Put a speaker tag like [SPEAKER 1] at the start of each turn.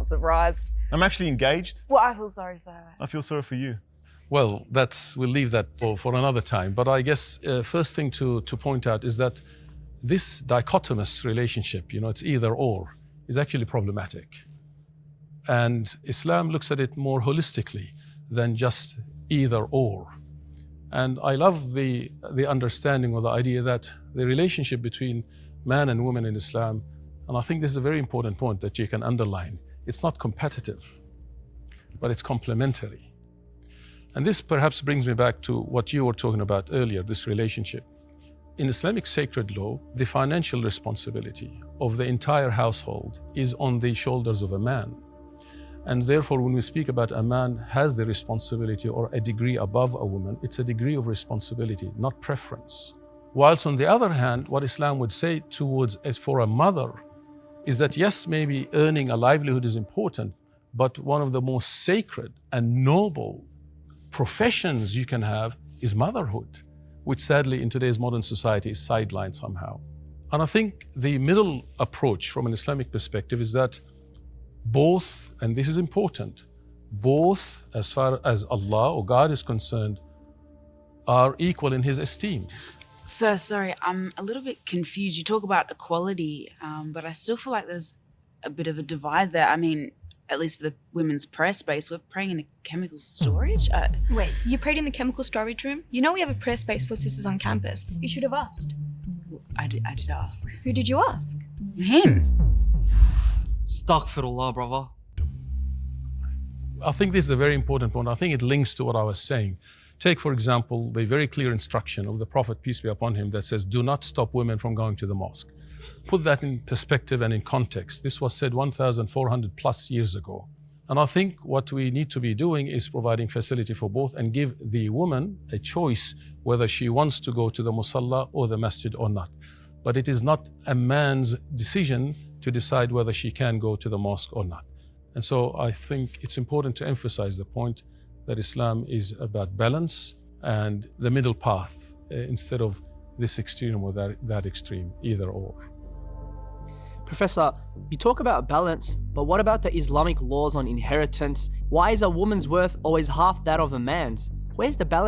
[SPEAKER 1] not surprised.
[SPEAKER 2] I'm actually engaged.
[SPEAKER 1] Well, I feel sorry for her.
[SPEAKER 2] I feel sorry for you.
[SPEAKER 3] Well, we'll leave that for another time. But I guess first thing to point out is that this dichotomous relationship, it's either or, is actually problematic. And Islam looks at it more holistically than just either or. And I love the understanding or the idea that the relationship between man and woman in Islam, and I think this is a very important point that you can underline, it's not competitive, but it's complementary. And this perhaps brings me back to what you were talking about earlier, this relationship. In Islamic sacred law, the financial responsibility of the entire household is on the shoulders of a man. And therefore, when we speak about a man has the responsibility or a degree above a woman, it's a degree of responsibility, not preference. Whilst on the other hand, what Islam would say for a mother is that yes, maybe earning a livelihood is important, but one of the most sacred and noble professions you can have is motherhood, which sadly in today's modern society is sidelined somehow. And I think the middle approach from an Islamic perspective is that both, and this is important, both as far as Allah or God is concerned, are equal in His esteem.
[SPEAKER 4] Sir, sorry, I'm a little bit confused. You talk about equality, but I still feel like there's a bit of a divide there. I mean, at least for the women's prayer space, we're praying in a chemical storage.
[SPEAKER 5] Wait, you prayed in the chemical storage room? You know we have a prayer space for sisters on campus. You should have asked.
[SPEAKER 4] I did ask.
[SPEAKER 5] Who did you ask?
[SPEAKER 4] Him.
[SPEAKER 6] Astaghfirullah, brother.
[SPEAKER 3] I think this is a very important point. I think it links to what I was saying. Take, for example, the very clear instruction of the Prophet, peace be upon him, that says, do not stop women from going to the mosque. Put that in perspective and in context. This was said 1,400 plus years ago. And I think what we need to be doing is providing facility for both and give the woman a choice whether she wants to go to the musalla or the masjid or not. But it is not a man's decision to decide whether she can go to the mosque or not. And so I think it's important to emphasize the point that Islam is about balance and the middle path instead of this extreme or that extreme, either or.
[SPEAKER 6] Professor, you talk about balance, but what about the Islamic laws on inheritance? Why is a woman's worth always half that of a man's? Where's the balance?